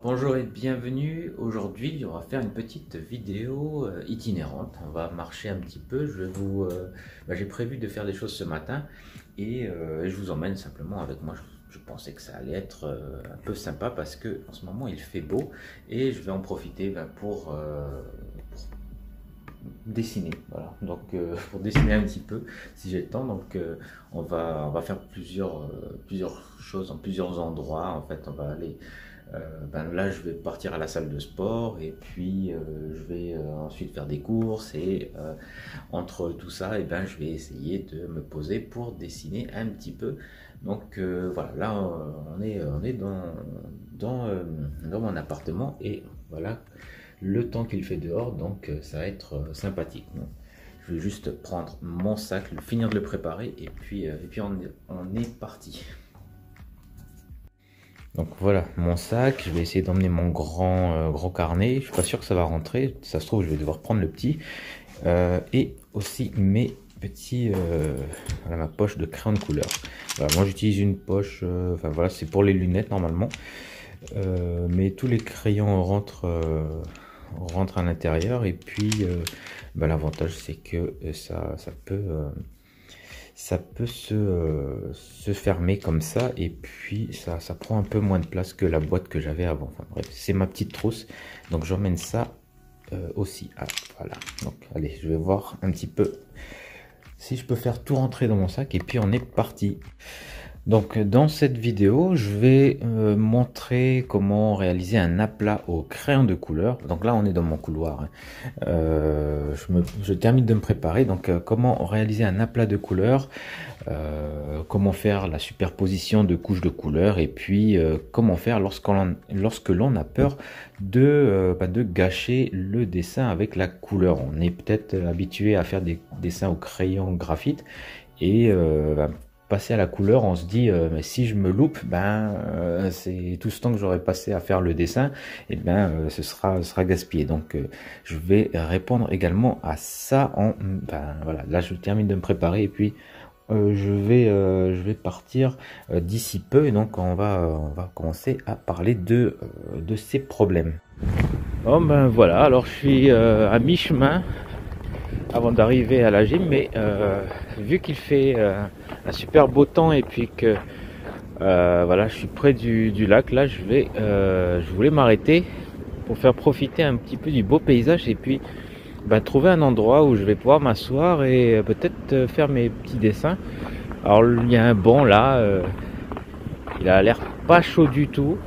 Bonjour et bienvenue. Aujourd'hui, on va faire une petite vidéo itinérante. On va marcher un petit peu. J'ai prévu de faire des choses ce matin et je vous emmène simplement avec moi. Je pensais que ça allait être un peu sympa parce que en ce moment il fait beau et je vais en profiter pour dessiner. Voilà. Donc pour dessiner un petit peu si j'ai le temps. Donc on va faire plusieurs choses en plusieurs endroits. En fait, on va aller là, je vais partir à la salle de sport et puis je vais ensuite faire des courses et entre tout ça, je vais essayer de me poser pour dessiner un petit peu. Donc voilà, là on est dans mon appartement et voilà le temps qu'il fait dehors, donc ça va être sympathique. Donc, je vais juste prendre mon sac, finir de le préparer et puis on est parti. Donc voilà mon sac, je vais essayer d'emmener mon gros carnet, je suis pas sûr que ça va rentrer, ça se trouve je vais devoir prendre le petit. Et aussi mes petits, voilà, ma poche de crayon de couleur. Voilà, moi j'utilise une poche, enfin voilà, c'est pour les lunettes normalement. Mais tous les crayons rentrent à l'intérieur et puis l'avantage c'est que ça peut se fermer comme ça et puis ça prend un peu moins de place que la boîte que j'avais avant. Enfin bref, c'est ma petite trousse, donc j'emmène ça aussi. Ah, voilà, donc allez, je vais voir un petit peu si je peux faire tout rentrer dans mon sac et puis on est parti. Donc dans cette vidéo, je vais montrer comment réaliser un aplat au crayon de couleur. Donc là, on est dans mon couloir. Hein. Je termine de me préparer. Donc comment réaliser un aplat de couleur, comment faire la superposition de couches de couleurs et puis comment faire lorsque l'on a peur de gâcher le dessin avec la couleur. On est peut-être habitué à faire des dessins au crayon graphite et passer à la couleur, on se dit mais si je me loupe, c'est tout ce temps que j'aurais passé à faire le dessin, et ce sera gaspillé. Donc je vais répondre également à ça voilà, là je termine de me préparer et puis je vais partir d'ici peu, et donc on va commencer à parler de ces problèmes. Bon voilà, alors je suis à mi-chemin avant d'arriver à la gym, mais vu qu'il fait un super beau temps et puis que voilà, je suis près du lac, là je voulais m'arrêter pour faire profiter un petit peu du beau paysage et puis trouver un endroit où je vais pouvoir m'asseoir et peut-être faire mes petits dessins. Alors il y a un banc là, il a l'air pas chaud du tout.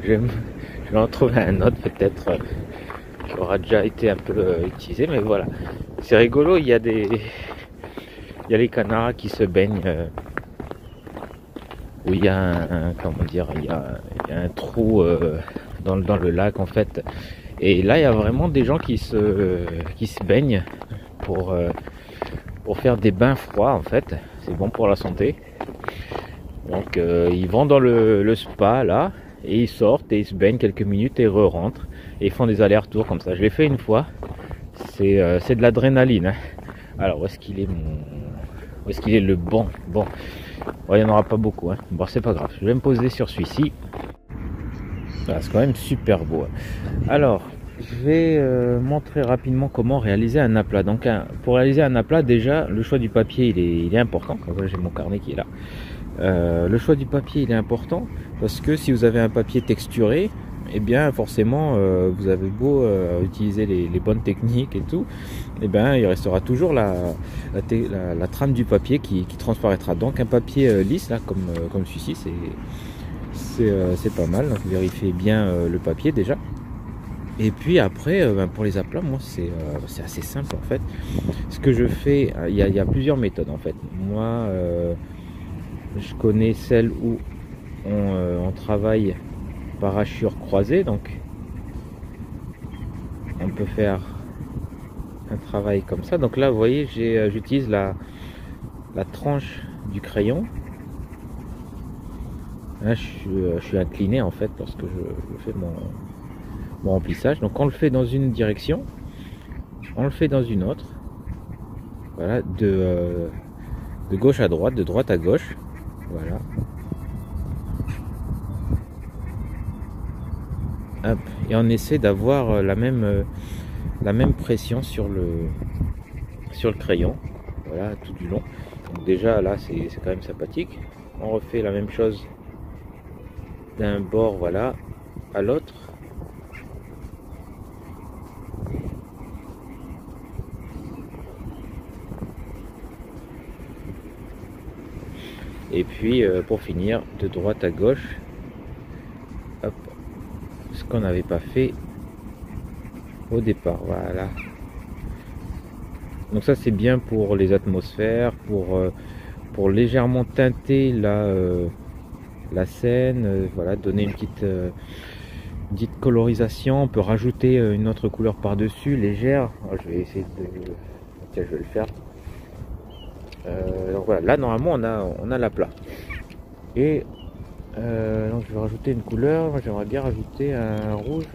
je vais en trouver un autre peut-être qui aura déjà été un peu utilisé, mais voilà, c'est rigolo. Il y a les canards qui se baignent où il y a il y a un trou dans le lac en fait, et là il y a vraiment des gens qui se baignent pour faire des bains froids en fait. C'est bon pour la santé. Donc ils vont dans le spa là et ils sortent et ils se baignent quelques minutes et rentrent et ils font des allers-retours comme ça. Je l'ai fait une fois. C'est de l'adrénaline. Hein. Alors où est-ce qu'il est le banc? Bon, il n'y en aura pas beaucoup. Hein. Bon, c'est pas grave. Je vais me poser sur celui-ci. Ah, c'est quand même super beau. Hein. Alors, je vais montrer rapidement comment réaliser un aplat. Donc, pour réaliser un aplat, déjà, le choix du papier, il est important. Voilà, j'ai mon carnet qui est là. Le choix du papier, il est important parce que si vous avez un papier texturé, et bien forcément vous avez beau utiliser les bonnes techniques et tout, il restera toujours la trame du papier qui transparaîtra. Donc un papier lisse là comme celui-ci, c'est pas mal. Donc vérifiez bien le papier déjà. Et puis après pour les aplats, moi c'est assez simple en fait. Ce que je fais, il y a plusieurs méthodes en fait. Moi je connais celle où on travaille par hachure croisée, donc on peut faire un travail comme ça. Donc là vous voyez, j'utilise la tranche du crayon. Là je suis incliné en fait lorsque je fais mon remplissage. Donc on le fait dans une direction, on le fait dans une autre, voilà, de gauche à droite, de droite à gauche, voilà. Hop. Et on essaie d'avoir la même pression sur le crayon, voilà, tout du long. Donc déjà là c'est quand même sympathique. On refait la même chose d'un bord, voilà, à l'autre. Et puis pour finir, de droite à gauche, hop, ce qu'on n'avait pas fait au départ, voilà. Donc ça c'est bien pour les atmosphères, pour légèrement teinter la scène, voilà, donner une petite colorisation. On peut rajouter une autre couleur par dessus, légère. Alors, je vais essayer de... Tiens, je vais le faire. Donc voilà, là normalement on a l'aplat. Et donc je vais rajouter une couleur. Moi j'aimerais bien rajouter un rouge,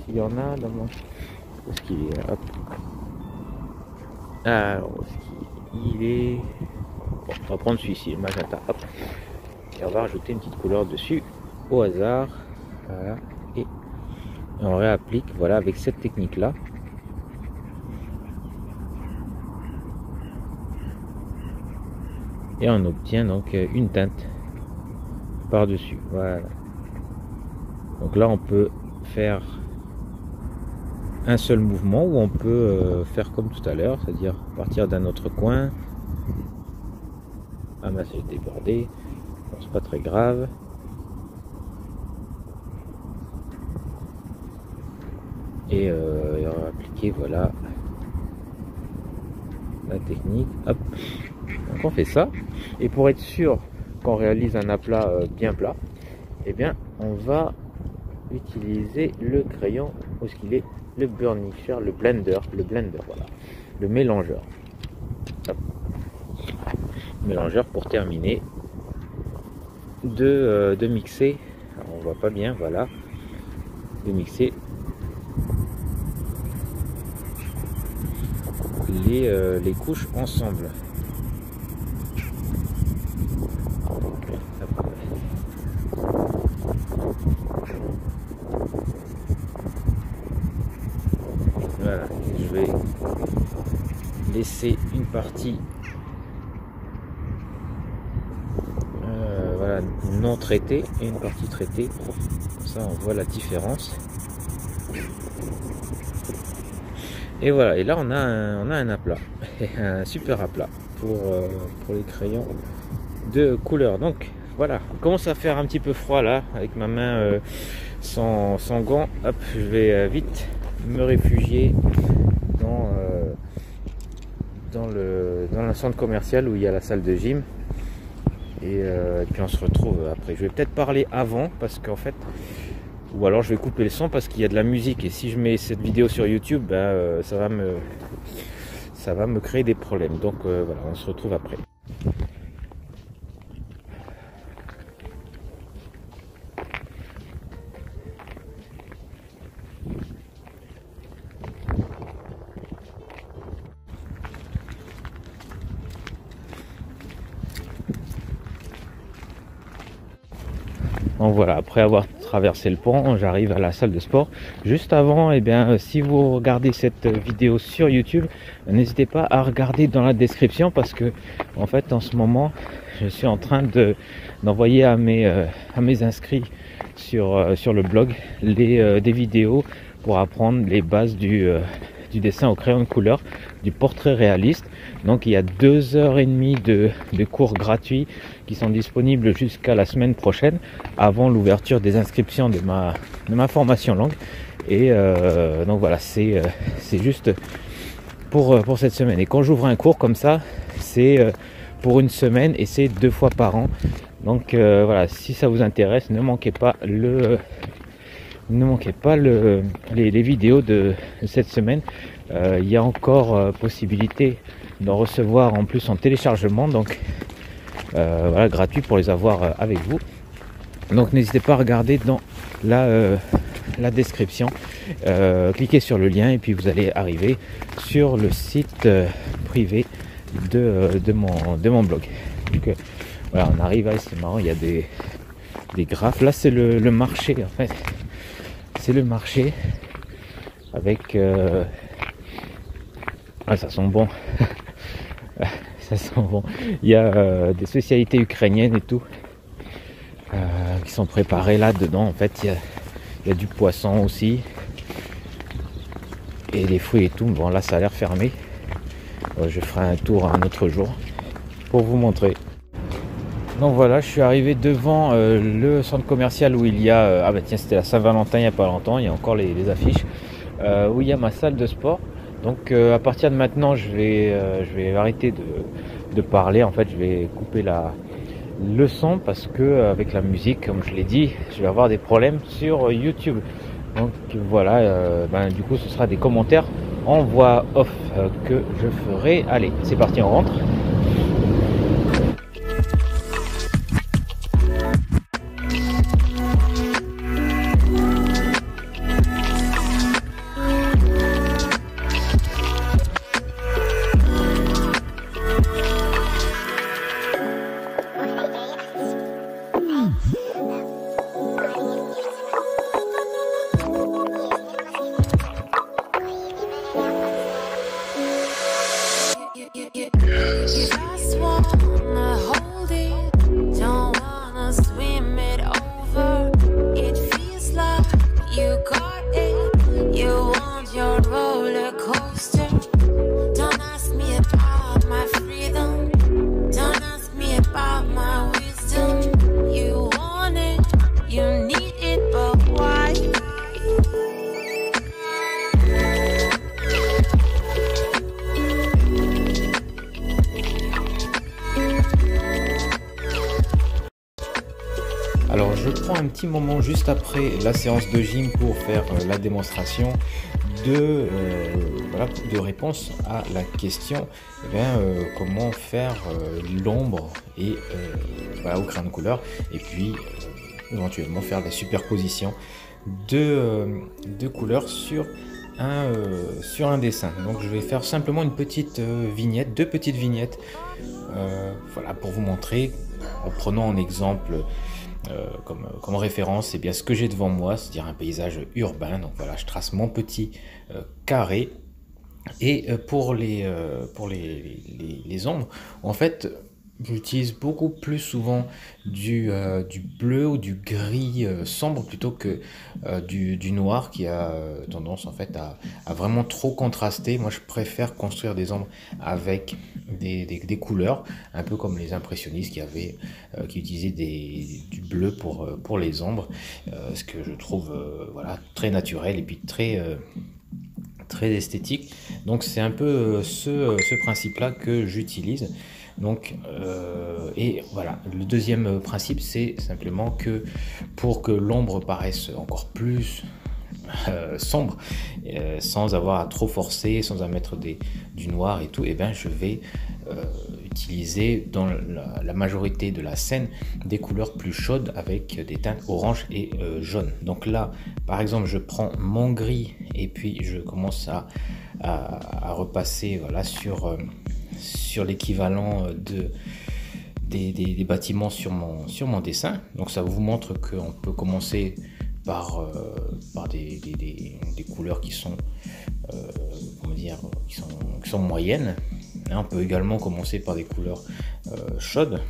s'il y en a dans mon... Où est-ce qu'il est? Hop. Alors, où est-ce qu'il est? Bon, on va prendre celui-ci, magenta. Hop. Et on va rajouter une petite couleur dessus, au hasard. Voilà. Et on réapplique, voilà, avec cette technique là. Et on obtient donc une teinte par dessus, voilà. Donc là on peut faire un seul mouvement, ou on peut faire comme tout à l'heure, c'est-à-dire partir d'un autre coin. Ah bah c'est débordé, bon, c'est pas très grave. Et on va appliquer, voilà, la technique, hop. Donc on fait ça, et pour être sûr qu'on réalise un aplat bien plat, eh bien on va utiliser le crayon, où est-ce qu'il est, le burnisher, le blender, voilà, le mélangeur. Hop. Mélangeur pour terminer de mixer. Alors, on voit pas bien, voilà, de mixer les couches ensemble. Voilà, je vais laisser une partie voilà, non traitée et une partie traitée. Comme ça on voit la différence. Et voilà, et là on a un aplat, un super aplat pour les crayons de couleur. Donc voilà, on commence à faire un petit peu froid là, avec ma main sans gants. Hop, je vais vite me réfugier dans le centre commercial où il y a la salle de gym. Et puis on se retrouve après. Je vais peut-être parler avant, parce qu'en fait, ou alors je vais couper le son parce qu'il y a de la musique, et si je mets cette vidéo sur YouTube, ben, ça va me créer des problèmes. Donc voilà, on se retrouve après. Donc voilà, après avoir traversé le pont, j'arrive à la salle de sport. Juste avant, eh bien, si vous regardez cette vidéo sur YouTube, n'hésitez pas à regarder dans la description, parce que en fait en ce moment je suis en train d'envoyer à mes inscrits sur le blog des vidéos pour apprendre les bases du dessin au crayon de couleur, du portrait réaliste. Donc il y a 2h30 de cours gratuits qui sont disponibles jusqu'à la semaine prochaine, avant l'ouverture des inscriptions de ma formation longue. Et donc voilà, c'est juste pour cette semaine. Et quand j'ouvre un cours comme ça, c'est pour une semaine, et c'est 2 fois par an. Donc voilà, si ça vous intéresse, ne manquez pas les vidéos de cette semaine. Il y a encore possibilité d'en recevoir en plus en téléchargement, donc voilà, gratuit pour les avoir avec vous. Donc n'hésitez pas à regarder dans la description, cliquez sur le lien et puis vous allez arriver sur le site privé de mon blog. Donc voilà, on arrive à, c'est marrant, il y a des graphes. Là c'est le marché, en fait c'est le marché avec ah, ça sent bon. Ça sent bon. Il y a des spécialités ukrainiennes et tout qui sont préparées là dedans. En fait, il y a du poisson aussi et des fruits et tout. Bon, là ça a l'air fermé. Je ferai un tour un autre jour pour vous montrer. Donc voilà, je suis arrivé devant le centre commercial où il y a ah bah tiens, c'était la Saint-Valentin il n'y a pas longtemps. Il y a encore les affiches où il y a ma salle de sport. Donc à partir de maintenant je vais arrêter de parler. En fait, je vais couper le son parce que avec la musique, comme je l'ai dit, je vais avoir des problèmes sur YouTube. Donc voilà, du coup ce sera des commentaires en voix off que je ferai. Allez, c'est parti, on rentre. Alors je prends un petit moment juste après la séance de gym pour faire la démonstration de réponse à la question comment faire l'ombre et au crayon de couleur, et puis éventuellement faire la superposition de couleurs sur un dessin. Donc je vais faire simplement une petite vignette, deux petites vignettes pour vous montrer, en prenant en exemple comme référence bien ce que j'ai devant moi, c'est-à-dire un paysage urbain. Donc voilà, je trace mon petit carré, et pour les ombres, en fait j'utilise beaucoup plus souvent du bleu ou du gris sombre plutôt que du noir qui a tendance en fait à vraiment trop contraster. Moi je préfère construire des ombres avec des couleurs, un peu comme les impressionnistes qui utilisaient du bleu pour les ombres, ce que je trouve très naturel et puis très esthétique. Donc c'est un peu ce principe là que j'utilise. Donc et voilà, le deuxième principe, c'est simplement que pour que l'ombre paraisse encore plus sombre, sans avoir à trop forcer, sans à mettre du noir et tout, et je vais utiliser dans la majorité de la scène des couleurs plus chaudes avec des teintes orange et jaune. Donc là par exemple je prends mon gris et puis je commence à repasser sur l'équivalent des bâtiments sur mon dessin. Donc ça vous montre qu'on peut commencer par des couleurs qui sont qui sont moyennes. On peut également commencer par des couleurs chaudes.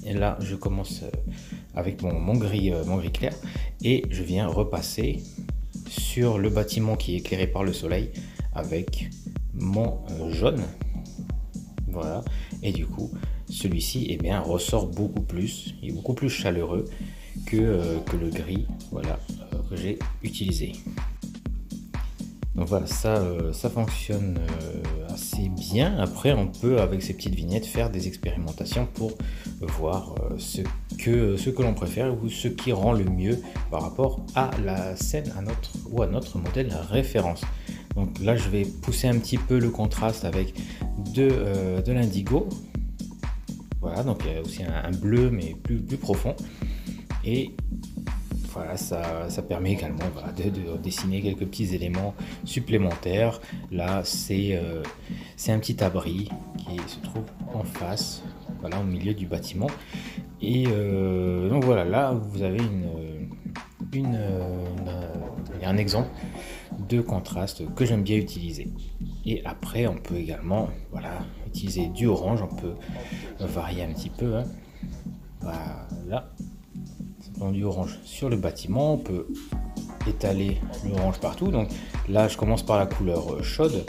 Et là je commence avec mon gris clair, et je viens repasser sur le bâtiment qui est éclairé par le soleil avec mon jaune. Voilà, et du coup celui-ci ressort beaucoup plus, il est beaucoup plus chaleureux que le gris que j'ai utilisé. Donc voilà, ça fonctionne assez bien. Après on peut avec ces petites vignettes faire des expérimentations pour voir ce que l'on préfère ou ce qui rend le mieux par rapport à la scène, à notre modèle référence. Donc là je vais pousser un petit peu le contraste avec de l'indigo. Voilà, donc il y a aussi un bleu mais plus profond, et voilà, ça permet également de dessiner quelques petits éléments supplémentaires. Là c'est un petit abri qui se trouve en face, au milieu du bâtiment, et donc voilà, là vous avez un exemple de contraste que j'aime bien utiliser. Et après, on peut également, voilà, utiliser du orange. On peut varier un petit peu. Hein. Voilà, du orange sur le bâtiment. On peut étaler l'orange partout. Donc là, je commence par la couleur chaude,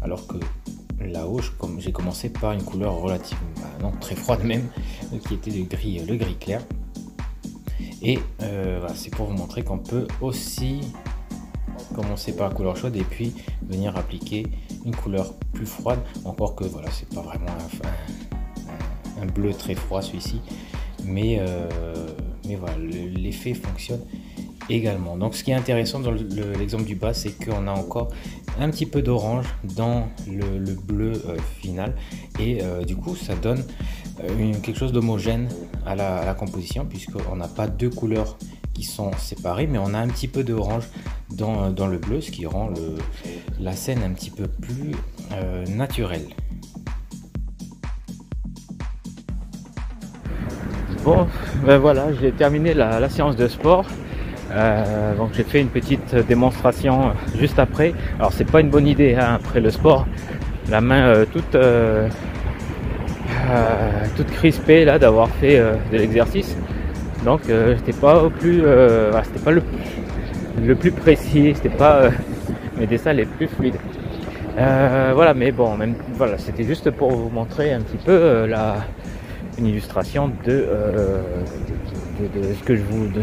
alors que là-haut, j'ai commencé par une couleur relativement, non, très froide même, qui était le gris clair. Et voilà, c'est pour vous montrer qu'on peut aussi commencer par la couleur chaude et puis venir appliquer une couleur plus froide, encore que voilà, c'est pas vraiment un bleu très froid celui-ci, mais voilà, l'effet fonctionne également. Donc ce qui est intéressant dans l'exemple du bas, c'est qu'on a encore un petit peu d'orange dans le bleu final, et du coup ça donne quelque chose d'homogène à la composition, puisqu'on n'a pas deux couleurs qui sont séparées, mais on a un petit peu d'orange dans le bleu, ce qui rend la scène un petit peu plus naturelle. Bon, ben voilà, j'ai terminé la séance de sport. Donc j'ai fait une petite démonstration juste après. Alors c'est pas une bonne idée hein, après le sport, la main toute crispée là d'avoir fait de l'exercice. Donc c'était pas au plus, c'était pas le plus précis, c'était pas mes dessins les plus fluides. Voilà, mais bon, même voilà, c'était juste pour vous montrer un petit peu une illustration de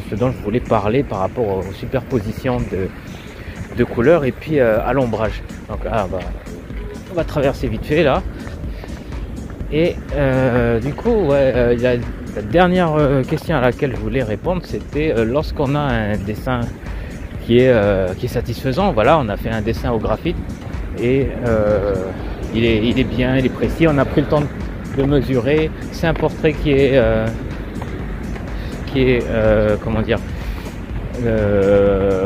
ce dont je voulais parler par rapport aux superpositions de couleurs et puis à l'ombrage. Donc là, on va traverser vite fait là. Et du coup, ouais, la dernière question à laquelle je voulais répondre, c'était lorsqu'on a un dessin qui est satisfaisant. Voilà, on a fait un dessin au graphite et il est bien, il est précis. On a pris le temps de mesurer. C'est un portrait qui est comment dire,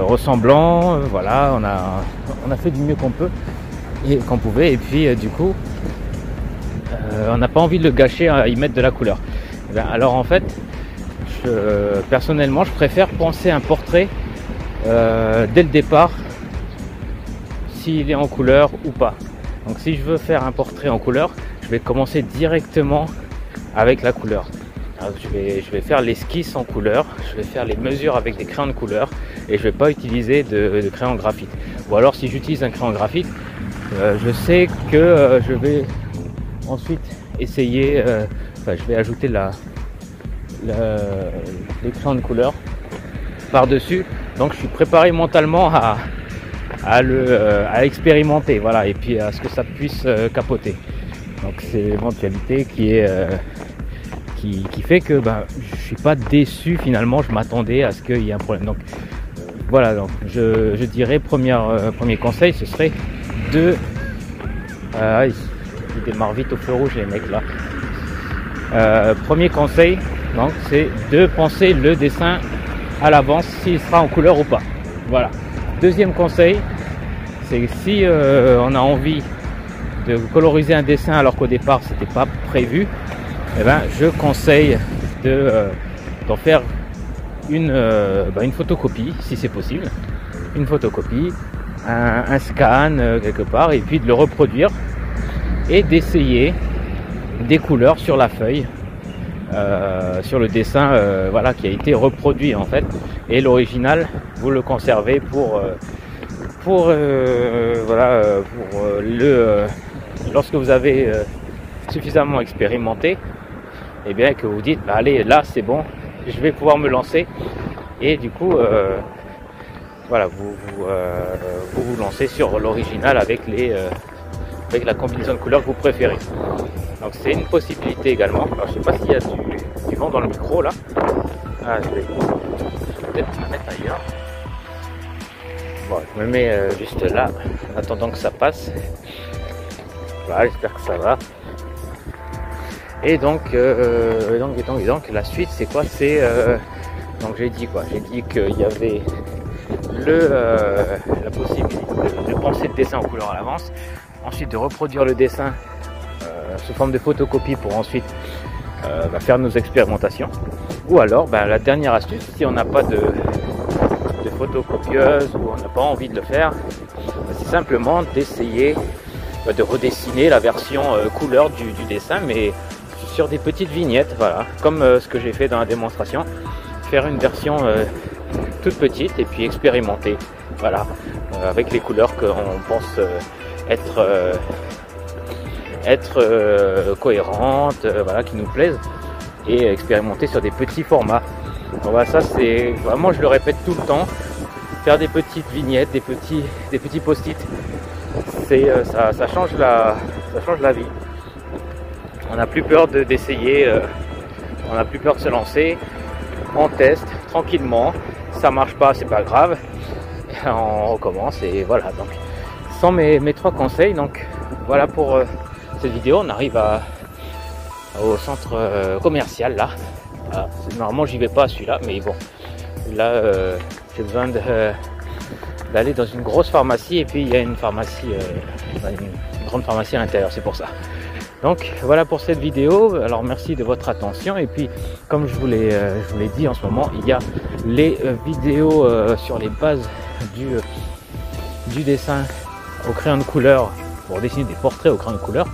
ressemblant. Voilà, on a fait du mieux qu'on peut et qu'on pouvait. Et puis du coup, on n'a pas envie de le gâcher à y mettre de la couleur. Alors en fait, personnellement, je préfère penser un portrait dès le départ, s'il est en couleur ou pas. Donc si je veux faire un portrait en couleur, je vais commencer directement avec la couleur. Alors, je vais faire l'esquisse en couleur, je vais faire les mesures avec des crayons de couleur et je vais pas utiliser de crayon graphite. Ou alors si j'utilise un crayon graphite, je sais que je vais ensuite essayer, je vais ajouter les crayons de couleur par-dessus. Donc je suis préparé mentalement à expérimenter, voilà, et puis à ce que ça puisse capoter. Donc c'est l'éventualité qui fait que je suis pas déçu finalement. Je m'attendais à ce qu'il y ait un problème. Donc voilà, donc je dirais premier conseil, ce serait de ils démarrent vite au feu rouge les mecs là. Premier conseil, donc c'est de penser le dessin à l'avance s'il sera en couleur ou pas. Voilà. Deuxième conseil, c'est si on a envie de coloriser un dessin alors qu'au départ c'était pas prévu, je conseille d'en faire une photocopie si c'est possible, une photocopie, un scan quelque part, et puis de le reproduire et d'essayer des couleurs sur la feuille, sur le dessin qui a été reproduit en fait, et l'original vous le conservez lorsque vous avez suffisamment expérimenté, et bien que vous dites allez, là c'est bon, je vais pouvoir me lancer, et du coup vous lancez sur l'original avec la combinaison de couleurs que vous préférez. Donc c'est une possibilité également. Alors je sais pas s'il y a du vent dans le micro là. Je vais peut-être me mettre ailleurs. Bon, je me mets juste là en attendant que ça passe. Voilà, j'espère que ça va. Et donc la suite c'est quoi? C'est donc j'ai dit qu'il y avait la possibilité de penser le dessin en couleur à l'avance, ensuite de reproduire le dessin sous forme de photocopie pour ensuite faire nos expérimentations, ou alors la dernière astuce, si on n'a pas de photocopieuse où on n'a pas envie de le faire, c'est simplement d'essayer de redessiner la version couleur du dessin, mais sur des petites vignettes, voilà, comme ce que j'ai fait dans la démonstration, faire une version toute petite et puis expérimenter, voilà, avec les couleurs qu'on pense être cohérentes, voilà, qui nous plaisent, et expérimenter sur des petits formats. Donc voilà, ça c'est vraiment, je le répète tout le temps, faire des petites vignettes, des petits post-it, ça change la vie. On n'a plus peur d'essayer, on n'a plus peur de se lancer, on teste tranquillement, ça marche pas, c'est pas grave, on recommence et voilà. Donc sans mes 3 conseils, donc voilà pour cette vidéo. On arrive au centre commercial là. Voilà. Normalement j'y vais pas à celui-là, mais bon, là j'ai besoin d'aller dans une grosse pharmacie, et puis il y a une pharmacie, une grande pharmacie à l'intérieur, c'est pour ça. Donc voilà pour cette vidéo. Alors merci de votre attention, et puis comme je vous l'ai dit, en ce moment il y a les vidéos sur les bases du dessin au crayon de couleur, pour dessiner des portraits au crayon de couleur,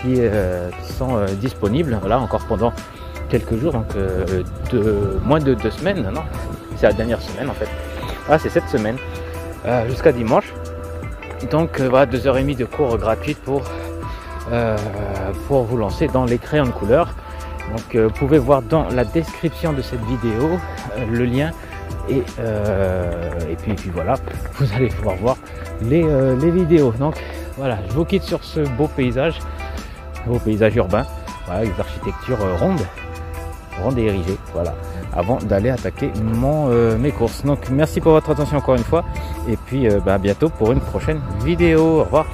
qui sont disponibles, voilà, encore pendant quelques jours, donc moins de 2 semaines. Non, c'est la dernière semaine en fait. Ah, c'est cette semaine jusqu'à dimanche. Donc voilà, 2h30 de cours gratuites pour vous lancer dans les crayons de couleur. Donc vous pouvez voir dans la description de cette vidéo le lien, et puis voilà, vous allez pouvoir voir les vidéos. Donc voilà, je vous quitte sur ce beau paysage urbain, voilà, les architectures rondes et érigées, voilà, avant d'aller attaquer mes courses. Donc merci pour votre attention encore une fois, et puis à bientôt pour une prochaine vidéo. Au revoir.